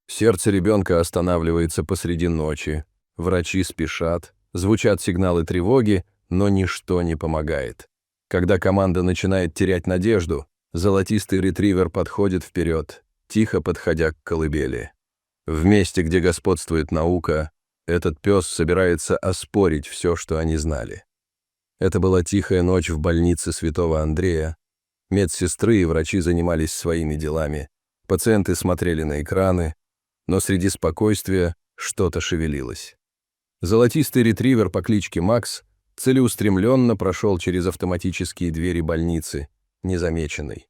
Сердце ребенка останавливается посреди ночи, врачи спешат, звучат сигналы тревоги, но ничто не помогает. Когда команда начинает терять надежду, золотистый ретривер подходит вперед, тихо подходя к колыбели. В месте, где господствует наука, этот пес собирается оспорить все, что они знали. Это была тихая ночь в больнице Святого Андрея. Медсестры и врачи занимались своими делами, пациенты смотрели на экраны, но среди спокойствия что-то шевелилось. Золотистый ретривер по кличке Макс целеустремленно прошел через автоматические двери больницы, незамеченный.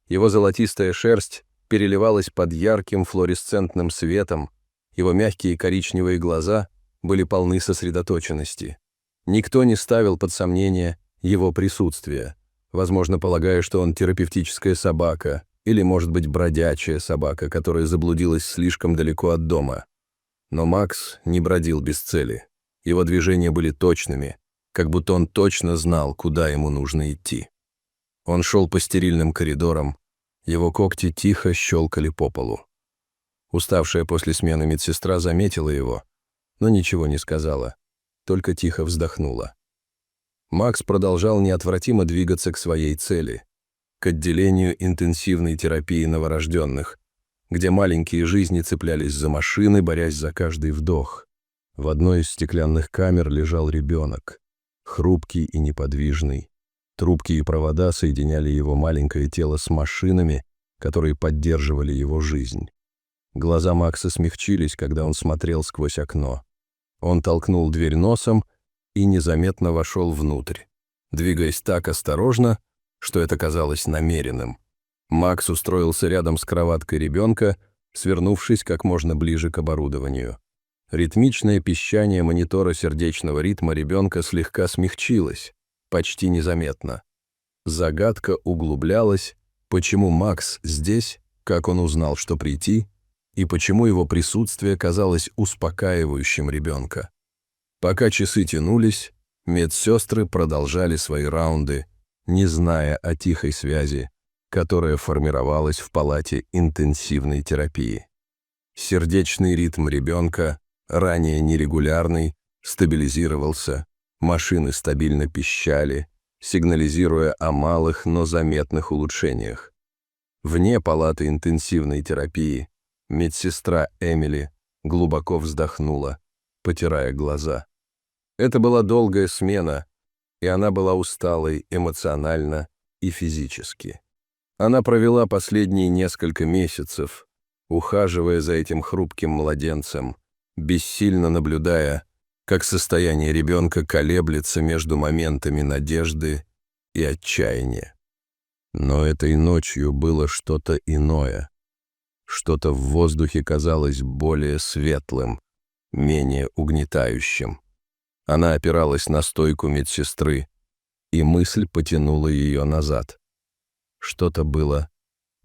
Его золотистая шерсть переливалась под ярким флуоресцентным светом, его мягкие коричневые глаза были полны сосредоточенности. Никто не ставил под сомнение его присутствие, возможно, полагая, что он терапевтическая собака или, может быть, бродячая собака, которая заблудилась слишком далеко от дома. Но Макс не бродил без цели. Его движения были точными, как будто он точно знал, куда ему нужно идти. Он шел по стерильным коридорам, его когти тихо щелкали по полу. Уставшая после смены медсестра заметила его, но ничего не сказала, только тихо вздохнула. Макс продолжал неотвратимо двигаться к своей цели, к отделению интенсивной терапии новорожденных, где маленькие жизни цеплялись за машины, борясь за каждый вдох. В одной из стеклянных камер лежал ребенок, хрупкий и неподвижный. Трубки и провода соединяли его маленькое тело с машинами, которые поддерживали его жизнь. Глаза Макса смягчились, когда он смотрел сквозь окно. Он толкнул дверь носом и незаметно вошел внутрь, двигаясь так осторожно, что это казалось намеренным. Макс устроился рядом с кроваткой ребенка, свернувшись как можно ближе к оборудованию. Ритмичное пищание монитора сердечного ритма ребенка слегка смягчилось, почти незаметно. Загадка углублялась, почему Макс здесь, как он узнал, что прийти, и почему его присутствие казалось успокаивающим ребенка. Пока часы тянулись, медсестры продолжали свои раунды, не зная о тихой связи, которая формировалась в палате интенсивной терапии. Сердечный ритм ребенка, ранее нерегулярный, стабилизировался, машины стабильно пищали, сигнализируя о малых, но заметных улучшениях. Вне палаты интенсивной терапии медсестра Эмили глубоко вздохнула, потирая глаза. Это была долгая смена, и она была усталой эмоционально и физически. Она провела последние несколько месяцев, ухаживая за этим хрупким младенцем, бессильно наблюдая, как состояние ребенка колеблется между моментами надежды и отчаяния. Но этой ночью было что-то иное. Что-то в воздухе казалось более светлым, менее угнетающим. Она опиралась на стойку медсестры, и мысль потянула ее назад. Что-то было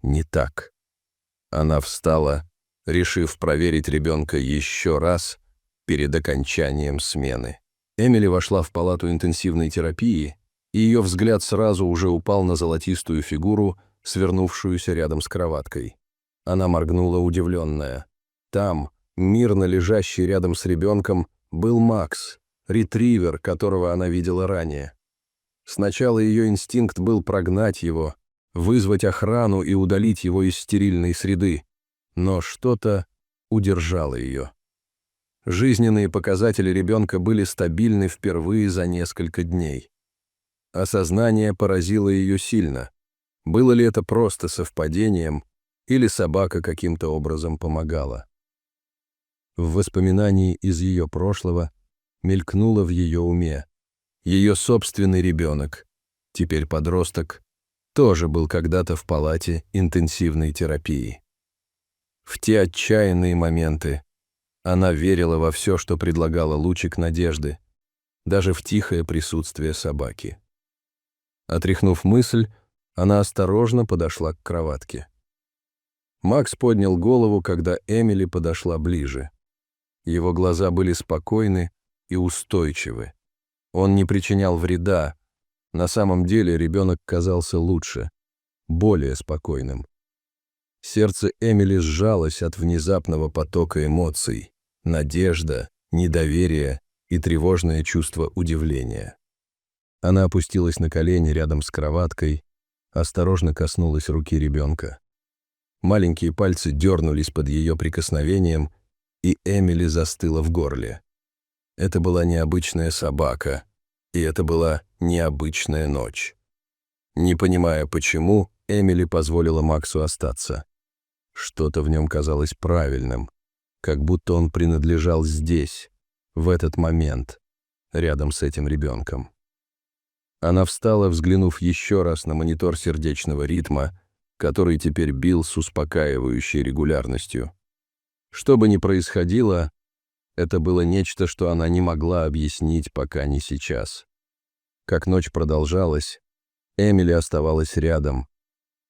не так. Она встала, решив проверить ребенка еще раз перед окончанием смены. Эмили вошла в палату интенсивной терапии, и ее взгляд сразу уже упал на золотистую фигуру, свернувшуюся рядом с кроваткой. Она моргнула удивленная. Там, мирно лежащий рядом с ребенком, был Макс, ретривер, которого она видела ранее. Сначала ее инстинкт был прогнать его, вызвать охрану и удалить его из стерильной среды, но что-то удержало ее. Жизненные показатели ребенка были стабильны впервые за несколько дней. Осознание поразило ее сильно. Было ли это просто совпадением, или собака каким-то образом помогала? В воспоминании из ее прошлого мелькнуло в ее уме. Ее собственный ребенок, теперь подросток, тоже был когда-то в палате интенсивной терапии. В те отчаянные моменты она верила во все, что предлагала лучик надежды, даже в тихое присутствие собаки. Отряхнув мысль, она осторожно подошла к кроватке. Макс поднял голову, когда Эмили подошла ближе. Его глаза были спокойны и устойчивы. Он не причинял вреда. На самом деле ребенок казался лучше, более спокойным. Сердце Эмили сжалось от внезапного потока эмоций: надежда, недоверие и тревожное чувство удивления. Она опустилась на колени рядом с кроваткой, осторожно коснулась руки ребенка. Маленькие пальцы дернулись под ее прикосновением, и Эмили застыла в горле. Это была необычная собака, и это была необычная ночь. Не понимая почему, Эмили позволила Максу остаться. Что-то в нем казалось правильным, как будто он принадлежал здесь, в этот момент, рядом с этим ребенком. Она встала, взглянув еще раз на монитор сердечного ритма, который теперь бил с успокаивающей регулярностью. Что бы ни происходило, это было нечто, что она не могла объяснить, пока не сейчас. Как ночь продолжалась, Эмили оставалась рядом.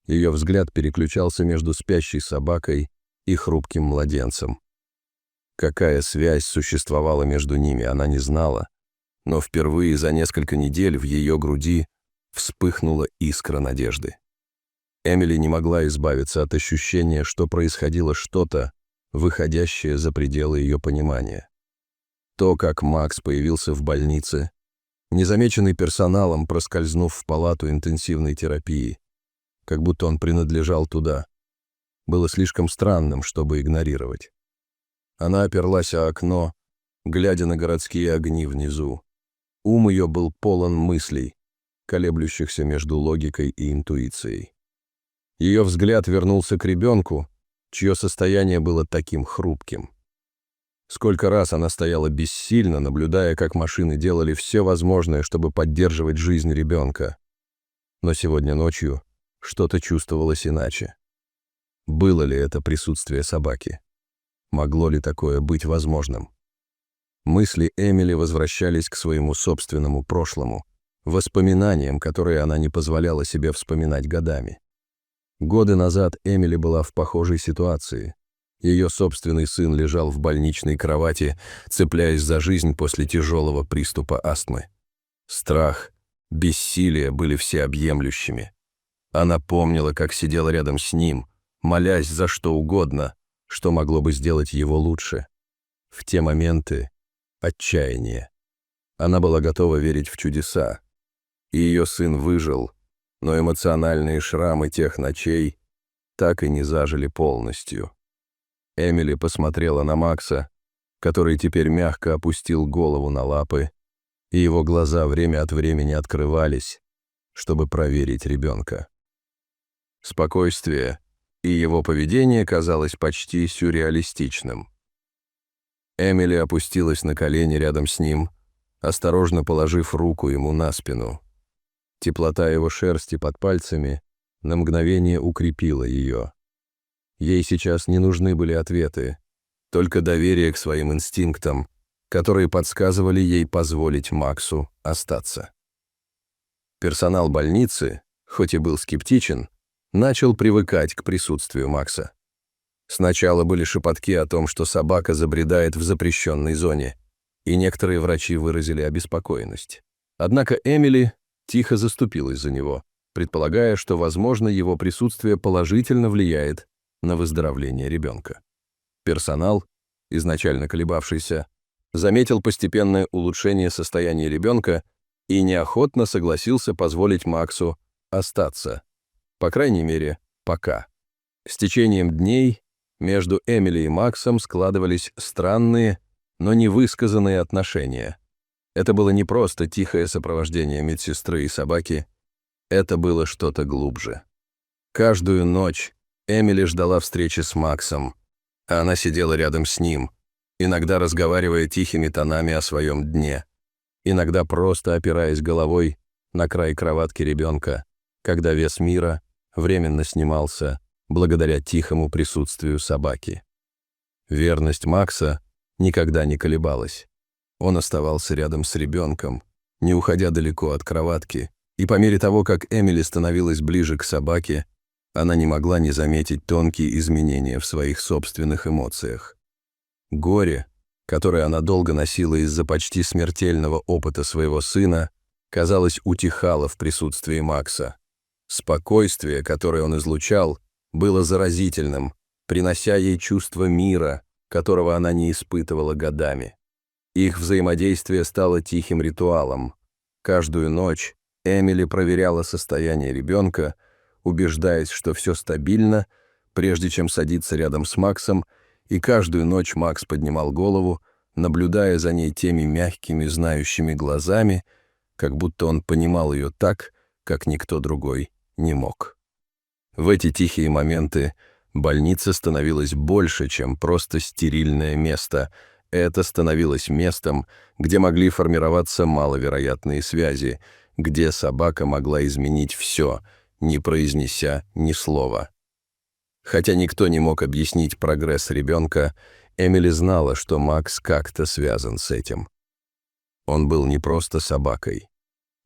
Ее взгляд переключался между спящей собакой и хрупким младенцем. Какая связь существовала между ними, она не знала, но впервые за несколько недель в ее груди вспыхнула искра надежды. Эмили не могла избавиться от ощущения, что происходило что-то, выходящее за пределы ее понимания. То, как Макс появился в больнице, незамеченный персоналом, проскользнув в палату интенсивной терапии, как будто он принадлежал туда, было слишком странным, чтобы игнорировать. Она оперлась о окно, глядя на городские огни внизу. Ум ее был полон мыслей, колеблющихся между логикой и интуицией. Ее взгляд вернулся к ребенку, чье состояние было таким хрупким. Сколько раз она стояла бессильно, наблюдая, как машины делали все возможное, чтобы поддерживать жизнь ребенка. Но сегодня ночью что-то чувствовалось иначе. Было ли это присутствие собаки? Могло ли такое быть возможным? Мысли Эмили возвращались к своему собственному прошлому, воспоминаниям, которые она не позволяла себе вспоминать годами. Годы назад Эмили была в похожей ситуации. Ее собственный сын лежал в больничной кровати, цепляясь за жизнь после тяжелого приступа астмы. Страх, бессилие были всеобъемлющими. Она помнила, как сидела рядом с ним, молясь за что угодно, что могло бы сделать его лучше. В те моменты отчаяние. Она была готова верить в чудеса. И ее сын выжил, но эмоциональные шрамы тех ночей так и не зажили полностью. Эмили посмотрела на Макса, который теперь мягко опустил голову на лапы, и его глаза время от времени открывались, чтобы проверить ребенка. Спокойствие и его поведение казалось почти сюрреалистичным. Эмили опустилась на колени рядом с ним, осторожно положив руку ему на спину. Теплота его шерсти под пальцами на мгновение укрепила ее. Ей сейчас не нужны были ответы, только доверие к своим инстинктам, которые подсказывали ей позволить Максу остаться. Персонал больницы, хоть и был скептичен, начал привыкать к присутствию Макса. Сначала были шепотки о том, что собака забредает в запрещенной зоне, и некоторые врачи выразили обеспокоенность. Однако Эмили тихо заступилась за него, предполагая, что, возможно, его присутствие положительно влияет на выздоровление ребенка. Персонал, изначально колебавшийся, заметил постепенное улучшение состояния ребенка и неохотно согласился позволить Максу остаться, по крайней мере, пока. С течением дней между Эмили и Максом складывались странные, но невысказанные отношения. Это было не просто тихое сопровождение медсестры и собаки, это было что-то глубже. Каждую ночь Эмили ждала встречи с Максом, а она сидела рядом с ним, иногда разговаривая тихими тонами о своем дне, иногда просто опираясь головой на край кроватки ребенка, когда вес мира временно снимался благодаря тихому присутствию собаки. Верность Макса никогда не колебалась. Он оставался рядом с ребенком, не уходя далеко от кроватки, и по мере того, как Эмили становилась ближе к собаке, она не могла не заметить тонкие изменения в своих собственных эмоциях. Горе, которое она долго носила из-за почти смертельного опыта своего сына, казалось, утихало в присутствии Макса. Спокойствие, которое он излучал, было заразительным, принося ей чувство мира, которого она не испытывала годами. Их взаимодействие стало тихим ритуалом. Каждую ночь Эмили проверяла состояние ребенка, убеждаясь, что все стабильно, прежде чем садиться рядом с Максом, и каждую ночь Макс поднимал голову, наблюдая за ней теми мягкими, знающими глазами, как будто он понимал ее так, как никто другой не мог. В эти тихие моменты больница становилась больше, чем просто стерильное место. Это становилось местом, где могли формироваться маловероятные связи, где собака могла изменить все, не произнеся ни слова. Хотя никто не мог объяснить прогресс ребенка, Эмили знала, что Макс как-то связан с этим. Он был не просто собакой,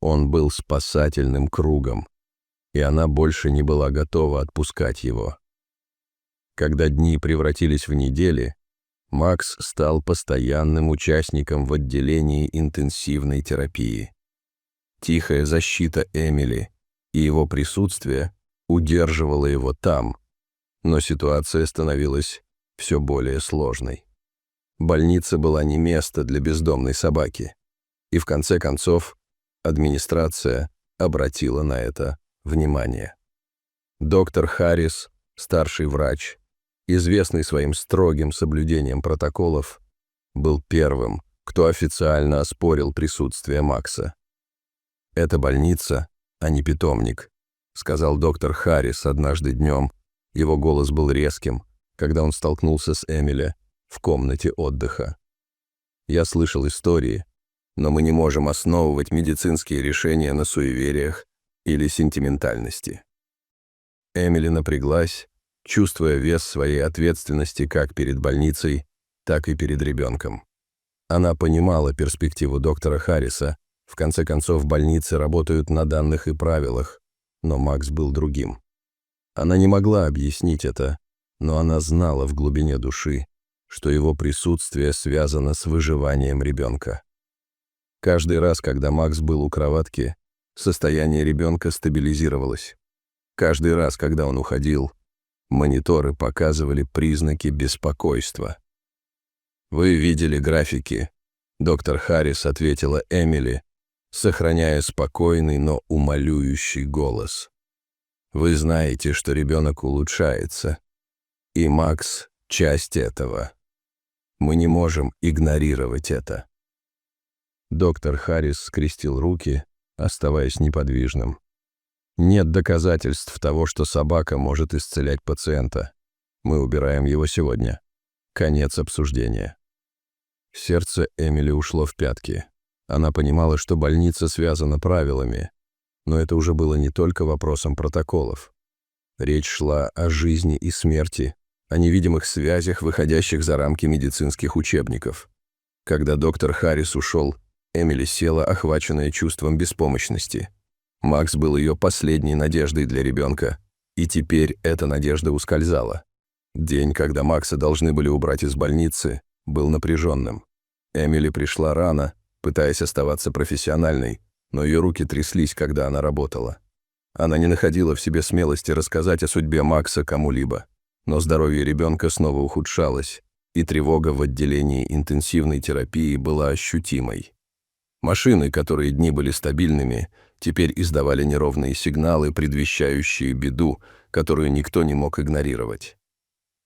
он был спасательным кругом, и она больше не была готова отпускать его. Когда дни превратились в недели, Макс стал постоянным участником в отделении интенсивной терапии. Тихая защита Эмили и его присутствие удерживало его там, но ситуация становилась все более сложной. Больница была не место для бездомной собаки, и в конце концов администрация обратила на это внимание. Доктор Харрис, старший врач, известный своим строгим соблюдением протоколов, был первым, кто официально оспорил присутствие Макса. «Это больница, а не питомник», — сказал доктор Харрис однажды днем. Его голос был резким, когда он столкнулся с Эмили в комнате отдыха. «Я слышал истории, но мы не можем основывать медицинские решения на суевериях или сентиментальности». Эмили напряглась, чувствуя вес своей ответственности как перед больницей, так и перед ребенком. Она понимала перспективу доктора Харриса. В конце концов, больницы работают на данных и правилах, но Макс был другим. Она не могла объяснить это, но она знала в глубине души, что его присутствие связано с выживанием ребенка. Каждый раз, когда Макс был у кроватки, состояние ребенка стабилизировалось. Каждый раз, когда он уходил, мониторы показывали признаки беспокойства. «Вы видели графики?» — доктор Харрис ответила Эмили, сохраняя спокойный, но умоляющий голос. «Вы знаете, что ребенок улучшается, и Макс — часть этого. Мы не можем игнорировать это». Доктор Харрис скрестил руки, оставаясь неподвижным. «Нет доказательств того, что собака может исцелять пациента. Мы убираем его сегодня. Конец обсуждения». Сердце Эмили ушло в пятки. Она понимала, что больница связана правилами, но это уже было не только вопросом протоколов. Речь шла о жизни и смерти, о невидимых связях, выходящих за рамки медицинских учебников. Когда доктор Харрис ушел, Эмили села, охваченная чувством беспомощности. Макс был ее последней надеждой для ребенка, и теперь эта надежда ускользала. День, когда Макса должны были убрать из больницы, был напряженным. Эмили пришла рано, пытаясь оставаться профессиональной, но ее руки тряслись, когда она работала. Она не находила в себе смелости рассказать о судьбе Макса кому-либо, но здоровье ребенка снова ухудшалось, и тревога в отделении интенсивной терапии была ощутимой. Машины, которые дни были стабильными, теперь издавали неровные сигналы, предвещающие беду, которую никто не мог игнорировать.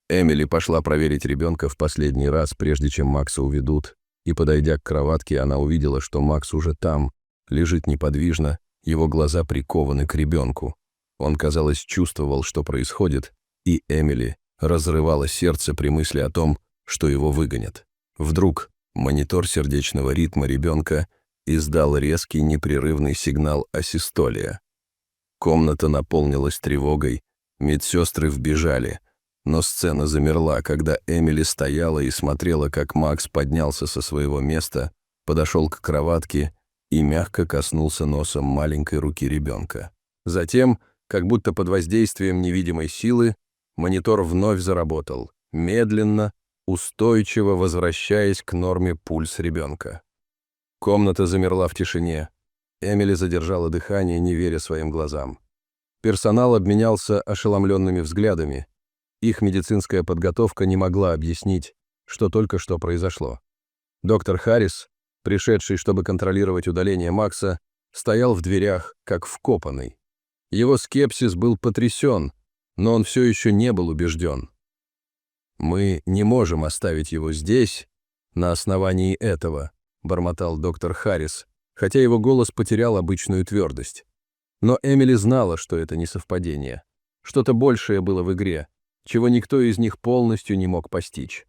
Эмили пошла проверить ребенка в последний раз, прежде чем Макса уведут, и, подойдя к кроватке, она увидела, что Макс уже там, лежит неподвижно, его глаза прикованы к ребенку. Он, казалось, чувствовал, что происходит, и Эмили разрывало сердце при мысли о том, что его выгонят. Вдруг монитор сердечного ритма ребенка издал резкий непрерывный сигнал асистолия. Комната наполнилась тревогой, медсестры вбежали, но сцена замерла, когда Эмили стояла и смотрела, как Макс поднялся со своего места, подошел к кроватке и мягко коснулся носом маленькой руки ребенка. Затем, как будто под воздействием невидимой силы, монитор вновь заработал, медленно, устойчиво возвращаясь к норме пульс ребенка. Комната замерла в тишине. Эмили задержала дыхание, не веря своим глазам. Персонал обменялся ошеломленными взглядами. Их медицинская подготовка не могла объяснить, что только что произошло. Доктор Харрис, пришедший, чтобы контролировать удаление Макса, стоял в дверях, как вкопанный. Его скепсис был потрясен, но он все еще не был убежден. «Мы не можем оставить его здесь на основании этого», — бормотал доктор Харрис, хотя его голос потерял обычную твердость. Но Эмили знала, что это не совпадение. Что-то большее было в игре, чего никто из них полностью не мог постичь.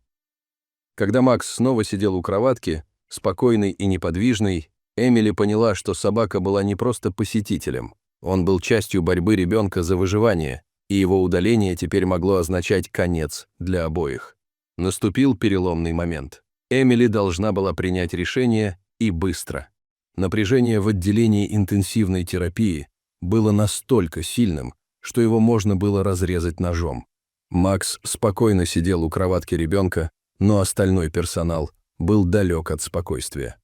Когда Макс снова сидел у кроватки, спокойный и неподвижный, Эмили поняла, что собака была не просто посетителем. Он был частью борьбы ребенка за выживание, и его удаление теперь могло означать конец для обоих. Наступил переломный момент. Эмили должна была принять решение, и быстро. Напряжение в отделении интенсивной терапии было настолько сильным, что его можно было разрезать ножом. Макс спокойно сидел у кроватки ребенка, но остальной персонал был далек от спокойствия.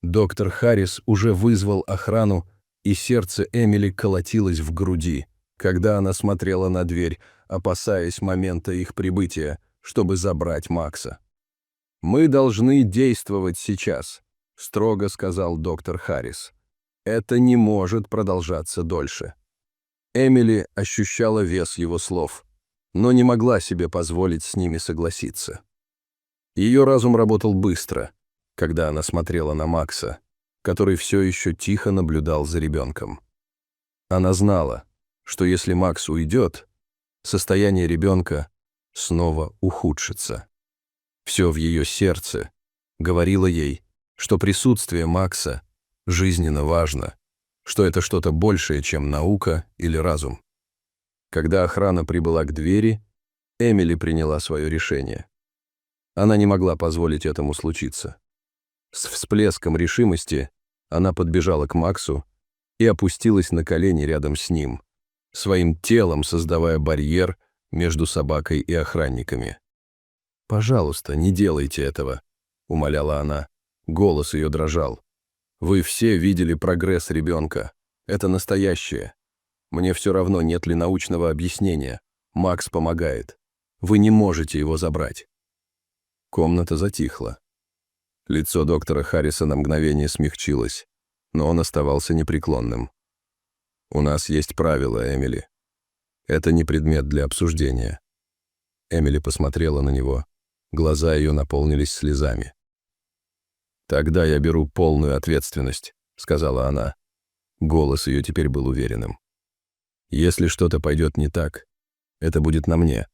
Доктор Харрис уже вызвал охрану, и сердце Эмили колотилось в груди, когда она смотрела на дверь, опасаясь момента их прибытия, чтобы забрать Макса. «Мы должны действовать сейчас», — строго сказал доктор Харрис. «Это не может продолжаться дольше». Эмили ощущала вес его слов, но не могла себе позволить с ними согласиться. Ее разум работал быстро, когда она смотрела на Макса, который все еще тихо наблюдал за ребенком. Она знала, что если Макс уйдет, состояние ребенка снова ухудшится. Все в ее сердце говорило ей, что присутствие Макса жизненно важно, что это что-то большее, чем наука или разум. Когда охрана прибыла к двери, Эмили приняла свое решение. Она не могла позволить этому случиться. С всплеском решимости она подбежала к Максу и опустилась на колени рядом с ним, своим телом создавая барьер между собакой и охранниками. «Пожалуйста, не делайте этого», — умоляла она. Голос ее дрожал. «Вы все видели прогресс ребенка. Это настоящее. Мне все равно, нет ли научного объяснения. Макс помогает. Вы не можете его забрать». Комната затихла. Лицо доктора Харриса на мгновение смягчилось, но он оставался непреклонным. «У нас есть правила, Эмили. Это не предмет для обсуждения». Эмили посмотрела на него. Глаза ее наполнились слезами. «Тогда я беру полную ответственность», — сказала она. Голос ее теперь был уверенным. «Если что-то пойдет не так, это будет на мне.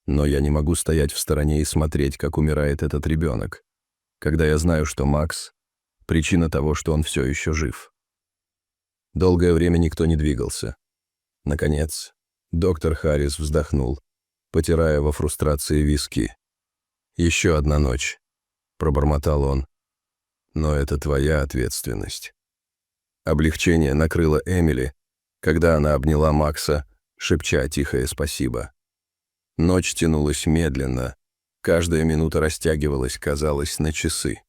Но я не могу стоять в стороне и смотреть, как умирает этот ребенок, когда я знаю, что Макс — причина того, что он все еще жив». Долгое время никто не двигался. Наконец, доктор Харрис вздохнул, потирая во фрустрации виски. «Еще одна ночь», — пробормотал он. «Но это твоя ответственность». Облегчение накрыло Эмили, когда она обняла Макса, шепча тихое спасибо. Ночь тянулась медленно, каждая минута растягивалась, казалось, на часы.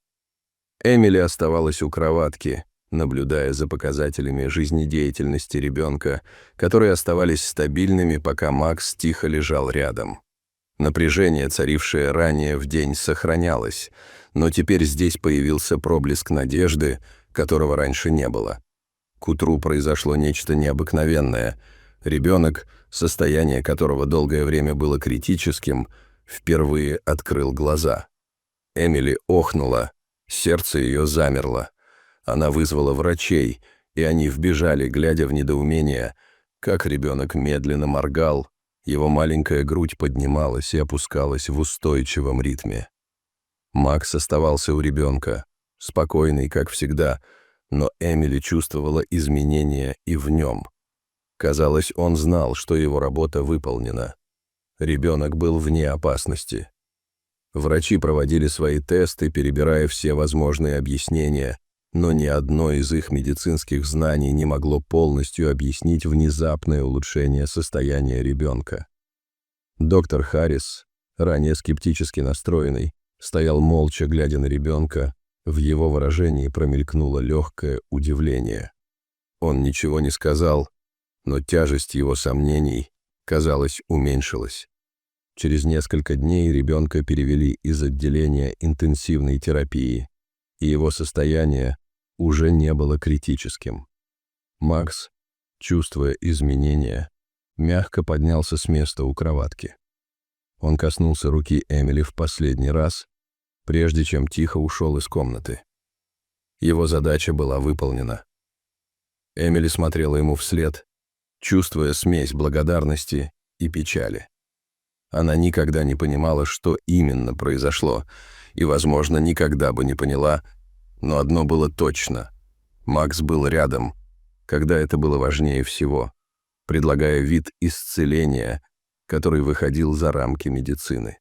Эмили оставалась у кроватки, наблюдая за показателями жизнедеятельности ребенка, которые оставались стабильными, пока Макс тихо лежал рядом. Напряжение, царившее ранее в день, сохранялось, но теперь здесь появился проблеск надежды, которого раньше не было. К утру произошло нечто необыкновенное. Ребенок, состояние которого долгое время было критическим, впервые открыл глаза. Эмили охнула, сердце ее замерло. Она вызвала врачей, и они вбежали, глядя в недоумение, как ребенок медленно моргал, его маленькая грудь поднималась и опускалась в устойчивом ритме. Макс оставался у ребенка, спокойный, как всегда, но Эмили чувствовала изменения и в нем. Казалось, он знал, что его работа выполнена. Ребенок был вне опасности. Врачи проводили свои тесты, перебирая все возможные объяснения, но ни одно из их медицинских знаний не могло полностью объяснить внезапное улучшение состояния ребенка. Доктор Харрис, ранее скептически настроенный, стоял молча, глядя на ребенка. В его выражении промелькнуло легкое удивление. Он ничего не сказал, но тяжесть его сомнений, казалось, уменьшилась. Через несколько дней ребенка перевели из отделения интенсивной терапии, и его состояние уже не было критическим. Макс, чувствуя изменения, мягко поднялся с места у кроватки. Он коснулся руки Эмили в последний раз, прежде чем тихо ушел из комнаты. Его задача была выполнена. Эмили смотрела ему вслед, чувствуя смесь благодарности и печали. Она никогда не понимала, что именно произошло, и, возможно, никогда бы не поняла, но одно было точно. Макс был рядом, когда это было важнее всего, предлагая вид исцеления, который выходил за рамки медицины.